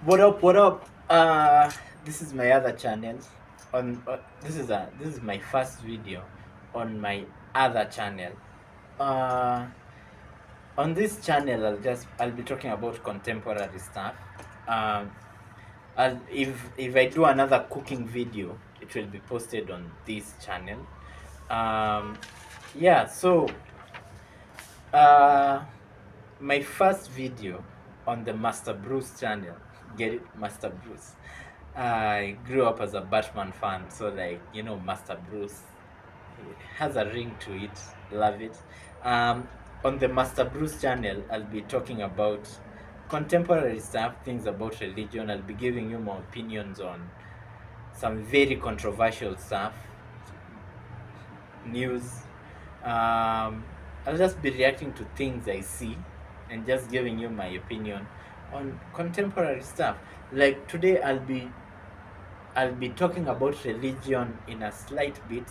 What up? What up? This is my other channel. This is my first video on my other channel. Uh, on this channel, I'll be talking about contemporary stuff. Um, if I do another cooking video, it will be posted on this channel. Um, yeah. So uh, my first video on the Master Bruce channel. Get it, Master Bruce. I grew up as a Batman fan, so Master Bruce, it has a ring to it. Love it. Um, on the Master Bruce channel, I'll be talking about contemporary stuff, things about religion. I'll be giving you my opinions on some very controversial stuff, news. I'll just be reacting to things I see and just giving you my opinion on contemporary stuff. Like today, I'll be talking about religion in a slight bit.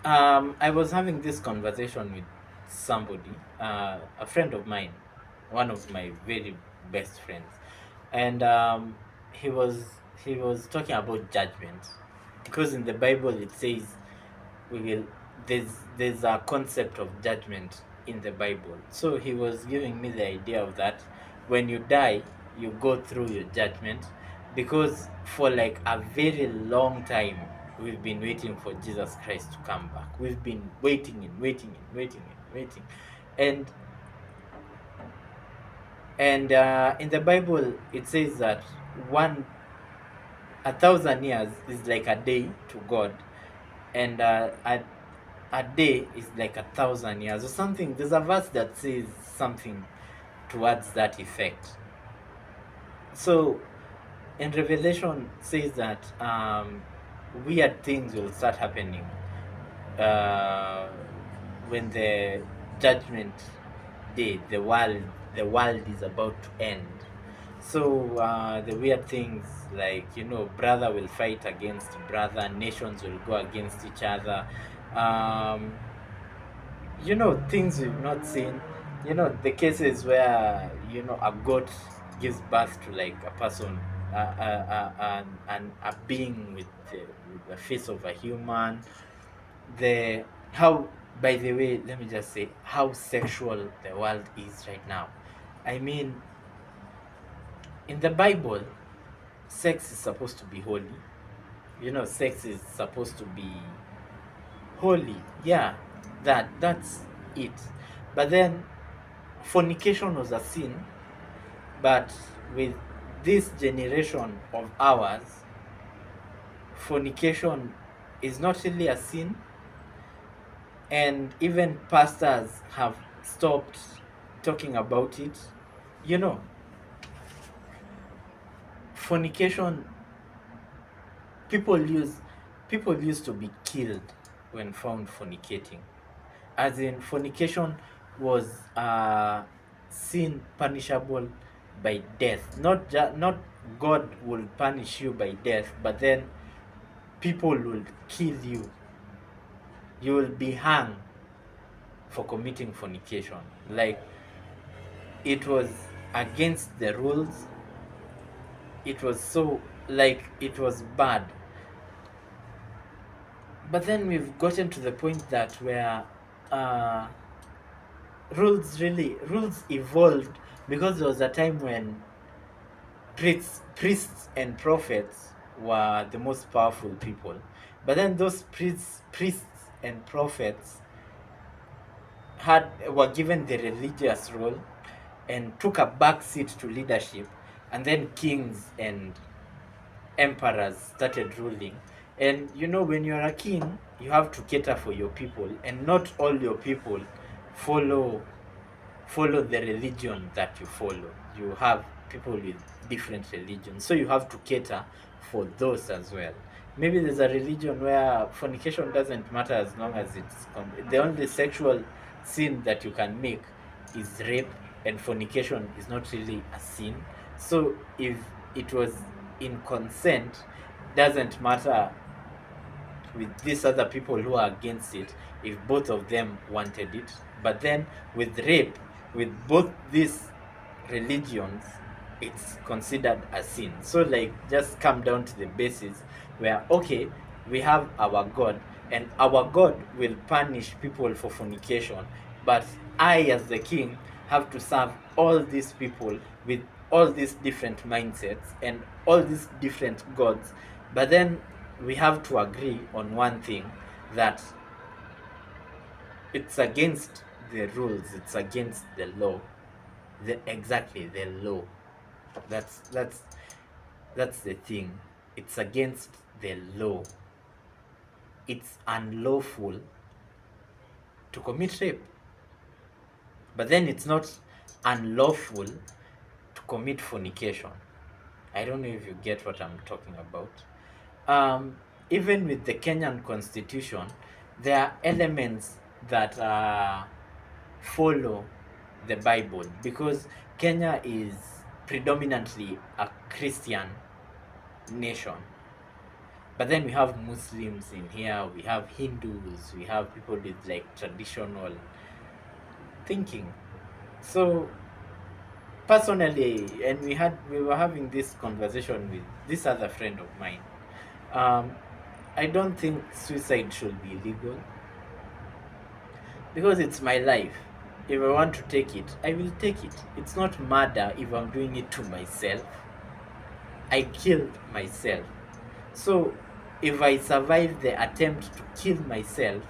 I was having this conversation with somebody, a friend of mine, one of my very best friends, and he was he was talking about judgment, because in the Bible it says we will there's a concept of judgment in the Bible. So he was giving me the idea of that when you die, you go through your judgment, because for like a very long time we've been waiting for Jesus Christ to come back. We've been waiting and waiting and waiting and waiting. And in the Bible it says that one 1,000 years is like a day to God, and a day is like 1,000 years or something. There's a verse that says something towards that effect. So in Revelation says that weird things will start happening uh, when the judgment day, the world is about to end. So the weird things, like brother will fight against brother, nations will go against each other. Um, things we've not seen. The cases where a goat gives birth to like a person, and a being with the face of a human. The how By the way, let me just say how sexual the world is right now. I mean, in the Bible, sex is supposed to be holy. Sex is supposed to be holy. Yeah, that's it. But then fornication was a sin. But with this generation of ours, fornication is not really a sin, and even pastors have stopped talking about it. You know, fornication, people use people used to be killed when found fornicating. As in, fornication was sin punishable by death. Not God will punish you by death, but then people will kill you. You will be hung for committing fornication. Like, it was against the rules. It was so, like, it was bad. But then we've gotten to the point that where uh, rules evolved, because there was a time when priests and prophets were the most powerful people. But then those priests and prophets were given the religious role and took a back seat to leadership, and then kings and emperors started ruling. And when you're a king, you have to cater for your people, and not all your people follow follow the religion that you follow. You have people with different religions, so you have to cater for those as well. Maybe there's a religion where fornication doesn't matter, as long as the only sexual sin that you can make is rape, and fornication is not really a sin. So if it was in consent, doesn't matter with these other people who are against it, if both of them wanted it. But then with rape, with both these religions, it's considered a sin. So like just come down to the basis where okay, we have our God and our God will punish people for fornication, but I as the king have to serve all these people with all these different mindsets and all these different gods. But then we have to agree on one thing, that it's against the rules, it's against the law. Exactly, the law. That's the thing. It's against the law. It's unlawful to commit rape. But then it's not unlawful to commit fornication. I don't know if you get what I'm talking about. Even with the Kenyan constitution, there are elements that follow the Bible, because Kenya is predominantly a Christian nation. But then we have Muslims in here, we have Hindus, we have people with like traditional thinking. So personally, and we were having this conversation with this other friend of mine. I don't think suicide should be legal, because it's my life. If I want to take it, I will take it. It's not murder if I'm doing it to myself. I killed myself. So if I survive the attempt to kill myself,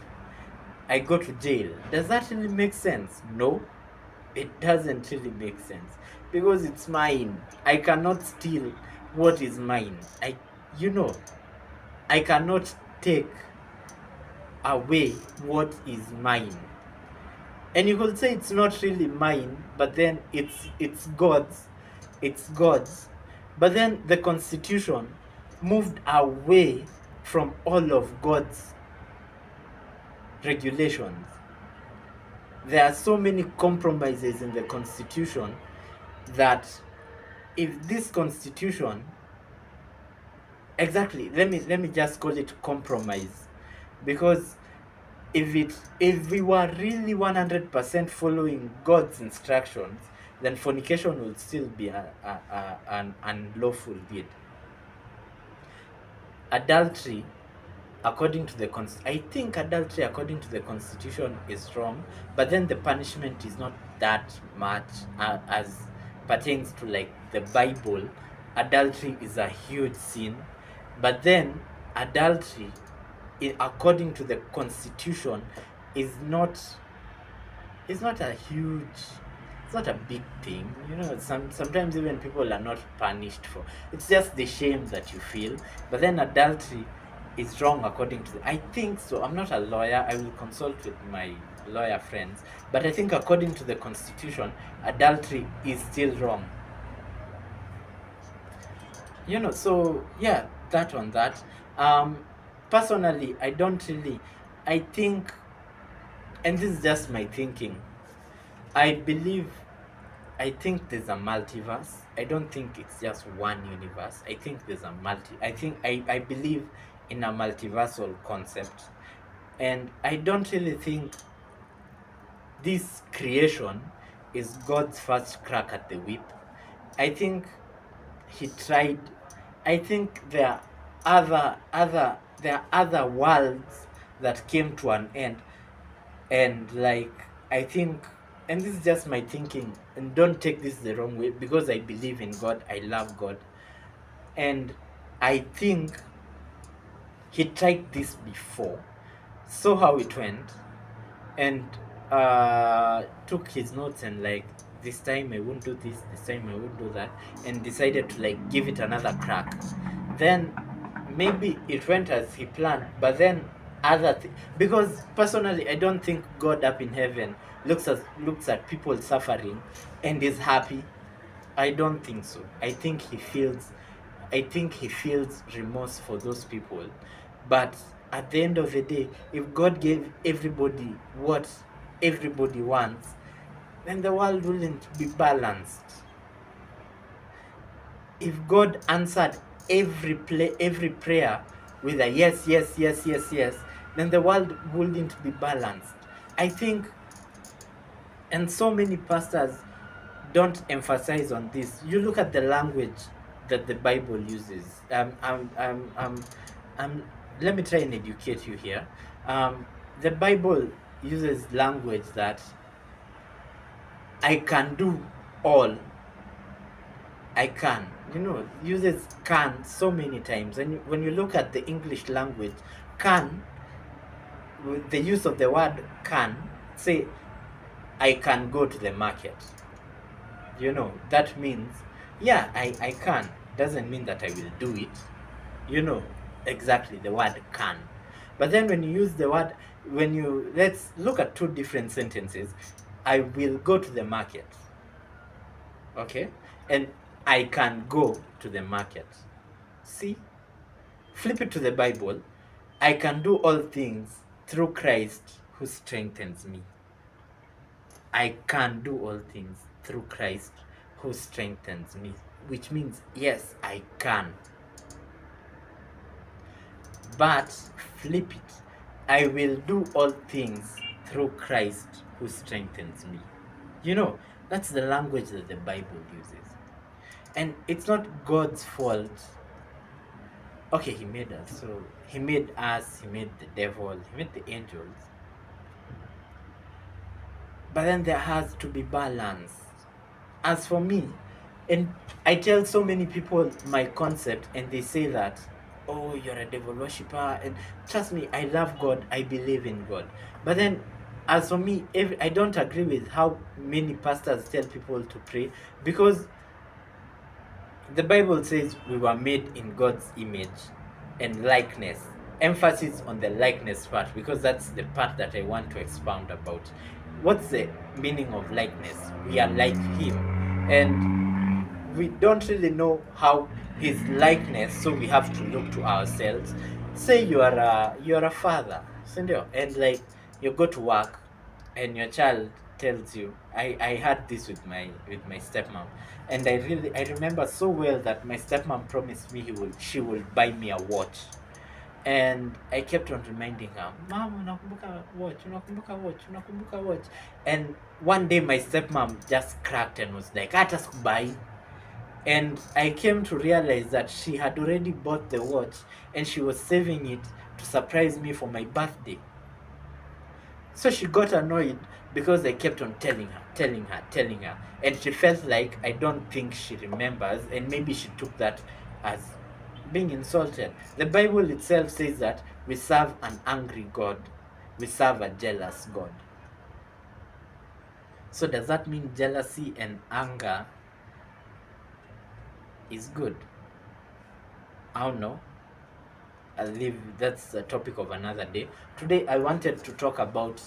I go to jail. Does that really make sense? No, it doesn't really make sense, because it's mine. I cannot steal what is mine. I cannot take away what is mine. And you could say it's not really mine, but then it's God's. It's God's. But then the Constitution moved away from all of God's regulations. There are so many compromises in the Constitution that if this Constitution, exactly, let me just call it compromise, because if we were really 100% following God's instructions, then fornication would still be an unlawful deed. Adultery, according to the I think adultery according to the Constitution is wrong, but then the punishment is not that much as pertains to like the Bible. Adultery is a huge sin, but then adultery, according to the Constitution, is not a huge, it's not a big thing. Sometimes even people are not punished for, it's just the shame that you feel. But then adultery is wrong according to I think so. I'm not a lawyer, I will consult with my lawyer friends, but I think according to the Constitution, adultery is still wrong. So yeah, that on that. Personally, I think, and this is just my thinking, I think there's a multiverse. I don't think it's just one universe. I think there's a I believe in a multiversal concept. And I don't really think this creation is God's first crack at the whip. I think he tried. I think there are other worlds that came to an end, and like I think, and this is just my thinking, and don't take this the wrong way, because I believe in God, I love God, and I think he tried this before, saw how it went, and took his notes and like, this time I won't do this time I won't do that, and decided to like give it another crack. Then maybe it went as he planned, but then because personally I don't think God up in heaven looks at people suffering and is happy. I don't think so. I think he feels remorse for those people. But at the end of the day, if God gave everybody what everybody wants, then the world wouldn't be balanced. If God answered every prayer with a yes, yes, yes, yes, yes, then the world wouldn't be balanced. I think, and so many pastors don't emphasize on this. You look at the language that the Bible uses. Let me try and educate you here. The Bible uses language that I can do all. I can. Uses can so many times. And when you look at the English language, can, with the use of the word can, say, I can go to the market. That means, yeah, I can. Doesn't mean that I will do it. Exactly the word can. But then when you use the word, let's look at two different sentences. I will go to the market. Okay? And I can go to the market. See? Flip it to the Bible. I can do all things through Christ who strengthens me. I can do all things through Christ who strengthens me, which means, yes, I can. But flip it. I will do all things through Christ who strengthens me. That's the language that the Bible uses. And it's not God's fault. Okay, he made us. So he made us, he made the devil, he made the angels. But then there has to be balance. As for me, and I tell so many people my concept, and they say that, oh, you're a devil worshiper. And trust me, I love God, I believe in God. But then, as for me, I don't agree with how many pastors tell people to pray, because the Bible says we were made in God's image and likeness. Emphasis on the likeness part, because that's the part that I want to expound about. What's the meaning of likeness? We are like him, and we don't really know how his likeness, so we have to look to ourselves. Say you are a father, and like you go to work and your child tells you, I had this with my stepmom, and I remember so well that my stepmom promised me she will buy me a watch. And I kept on reminding her, Mom, unakumbuka watch. And one day my stepmom just cracked and was like, hata sikubai. And I came to realize that she had already bought the watch and she was saving it to surprise me for my birthday. So she got annoyed because I kept on telling her. And she felt like I don't think she remembers, and maybe she took that as being insulted. The Bible itself says that we serve an angry God. We serve a jealous God. So does that mean jealousy and anger is good? I don't know. I'll leave, that's the topic of another day. Today I wanted to talk about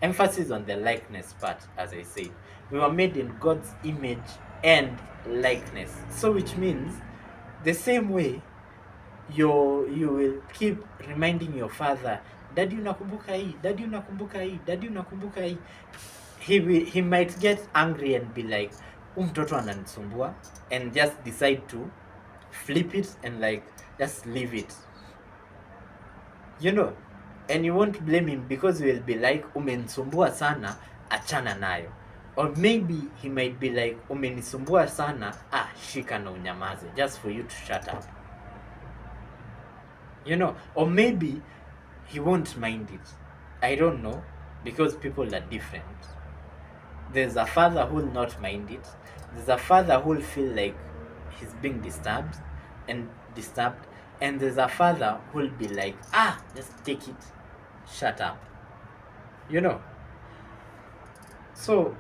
emphasis on the likeness part. As I said, we were made in God's image and likeness. So which means the same way you will keep reminding your father, Daddy unakumbuka hii, Daddy unakumbuka hii, Daddy unakumbuka hii. He might get angry and be like, mtoto ananisumbua, and just decide to flip it and like just leave it. And you won't blame him, because you will be like, umenisumbua sana, achana nayo. Or maybe he might be like, umenisumbua sana, shika na unyamaze, just for you to shut up. Or maybe he won't mind it. I don't know, because people are different. There's a father who will not mind it. There's a father who will feel like he's being disturbed. And there's a father who will be like, just take it, shut up. So,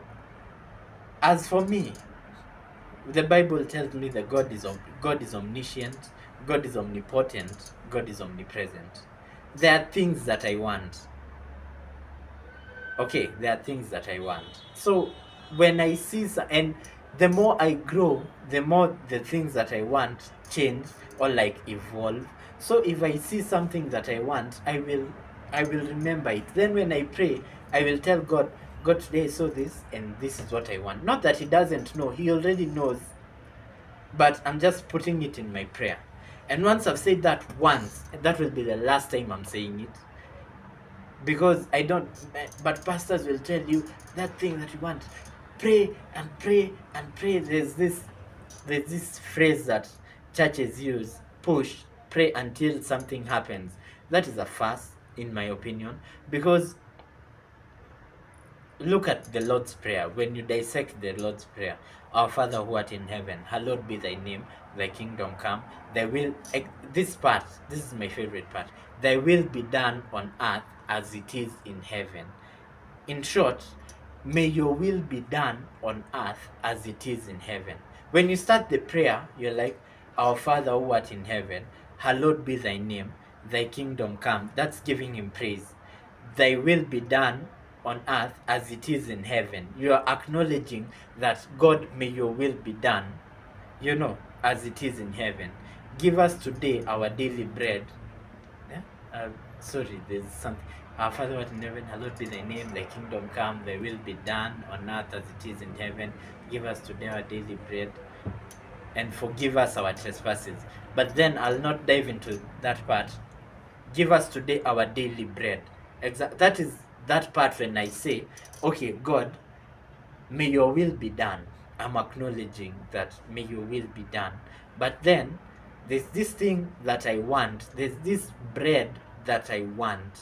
as for me, the Bible tells me that God is omniscient, God is omnipotent, God is omnipresent. There are things that I want. Okay, there are things that I want. So when I see, and the more I grow, the more the things that I want change or like evolve. So if I see something that I want, I will remember it. Then when I pray, I will tell God, today I saw this and this is what I want. Not that he doesn't know, he already knows. But I'm just putting it in my prayer. And once I've said that once, that will be the last time I'm saying it. Because but pastors will tell you that thing that you want, pray and pray and pray. There's this phrase that churches use: push, pray until something happens. That is a farce, in my opinion, because look at the Lord's Prayer. When you dissect the Lord's Prayer, our Father who art in heaven, hallowed be thy name, thy kingdom come, thy will, this part, this is my favorite part, thy will be done on earth as it is in heaven. In short, may your will be done on earth as it is in heaven. When you start the prayer, you're like, our Father who art in heaven, hallowed be thy name, thy kingdom come. That's giving him praise. Thy will be done on earth as it is in heaven. You are acknowledging that, God, may your will be done, as it is in heaven. Give us today our daily bread. Yeah? Sorry, there's something. Our Father who art in heaven, hallowed be thy name, thy kingdom come, thy will be done on earth as it is in heaven. Give us today our daily bread, and forgive us our trespasses. But then I'll not dive into that part. Give us today our daily bread. That is that part when I say, okay, God, may your will be done. I'm acknowledging that may your will be done. But then there's this thing that I want. There's this bread that I want.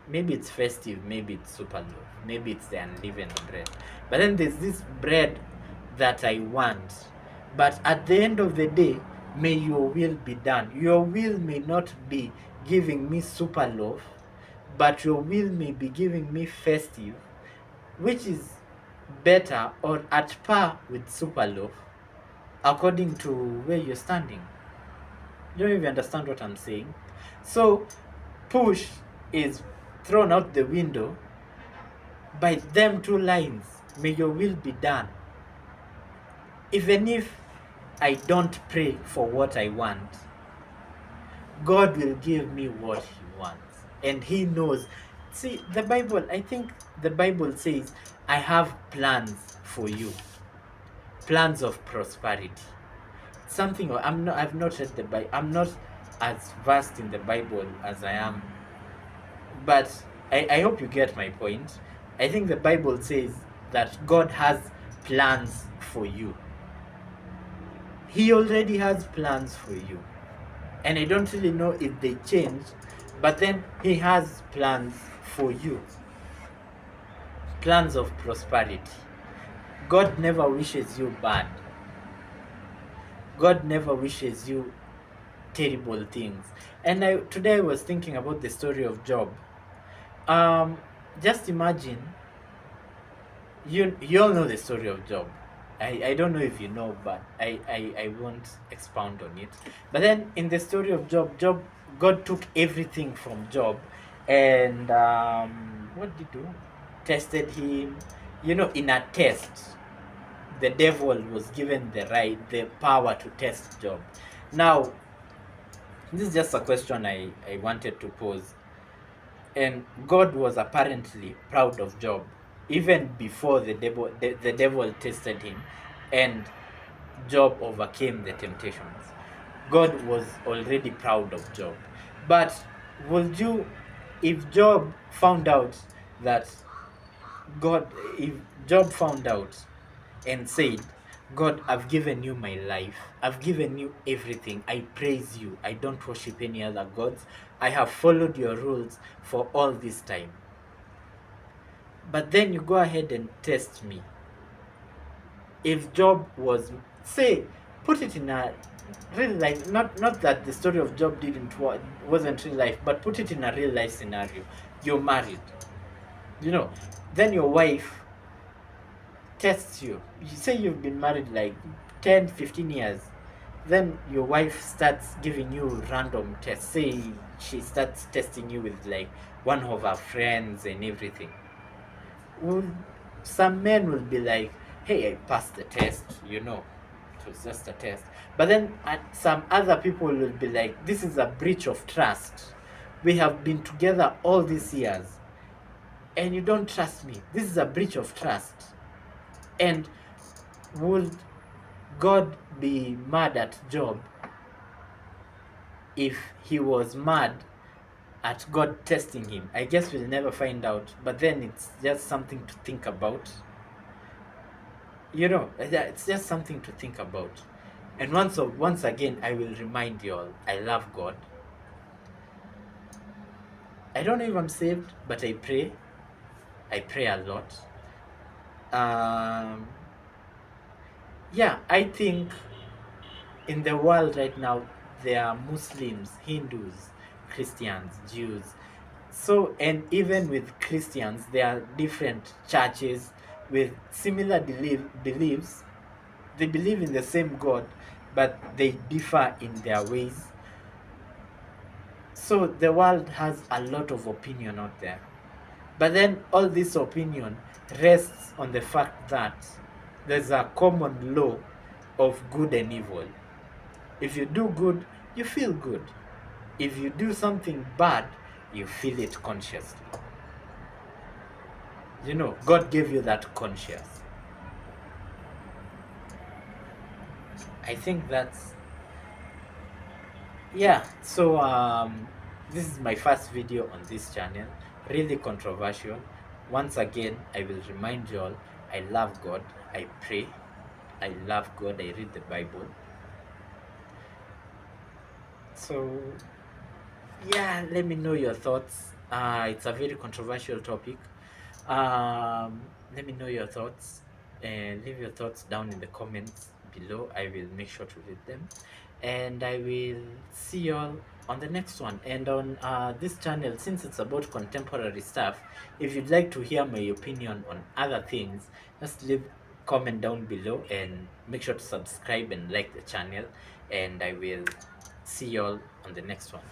Maybe it's festive, maybe it's super loaf, maybe it's the unleavened bread. But then there's this bread that I want. But at the end of the day, may your will be done. Your will may not be giving me super loaf, but your will may be giving me festive, which is better or at par with super loaf, according to where you're standing. You don't even understand what I'm saying. So push is thrown out the window by them two lines. May your will be done. Even if I don't pray for what I want, God will give me what he wants. And he knows. See, the Bible, I think the Bible says, I have plans for you. Plans of prosperity. I've not read the Bible. I'm not as versed in the Bible as I am. But I hope you get my point. I think the Bible says that God has plans for you. He already has plans for you. And I don't really know if they change, but then he has plans for you. Plans of prosperity. God never wishes you bad. God never wishes you terrible things. And today I was thinking about the story of Job. Just imagine, you all know the story of Job. I don't know if you know, but I won't expound on it. But then in the story of Job, God took everything from Job, and what did he do? Tested him. In a test, the devil was given the power to test Job. Now, this is just a question I wanted to pose. And God was apparently proud of Job even before the devil tested him and Job overcame the temptations. God was already proud of Job. But if Job found out and said, God, I've given you my life. I've given you everything. I praise you. I don't worship any other gods. I have followed your rules for all this time. But then you go ahead and test me. If Job was, say, put it in a real life, not that the story of Job wasn't real life, but put it in a real life scenario. You're married. Then your wife tests you. You say you've been married like 10, 15 years. Then your wife starts giving you random tests. Say she starts testing you with like one of her friends and everything. Some men will be like, hey, I passed the test, it was just a test. But then some other people will be like, this is a breach of trust. We have been together all these years and you don't trust me. This is a breach of trust. And would God be mad at Job if he was mad at God testing him? I guess we'll never find out, but then it's just something to think about. You know, it's just something to think about. And once again, I will remind you all, I love God. I don't know if I'm saved, but I pray. I pray a lot. Um, yeah, I think in the world right now, there are Muslims, Hindus, Christians, Jews. So, and even with Christians, there are different churches with similar beliefs. They believe in the same God, but they differ in their ways. So the world has a lot of opinion out there. But then all this opinion rests on the fact that there's a common law of good and evil. If you do good, you feel good. If you do something bad, you feel it consciously. You know, God gave you that conscious. I think that's, yeah. So this is my first video on this channel, really controversial. Once again, I will remind you all, I love God, I pray, I love God, I read the Bible. So yeah, let me know your thoughts. It's a very controversial topic. Let me know your thoughts and leave your thoughts down in the comments below. I will make sure to read them, and I will see you all on the next one. And on this channel, since it's about contemporary stuff, if you'd like to hear my opinion on other things, just leave comment down below and make sure to subscribe and like the channel, and I will see you all on the next one.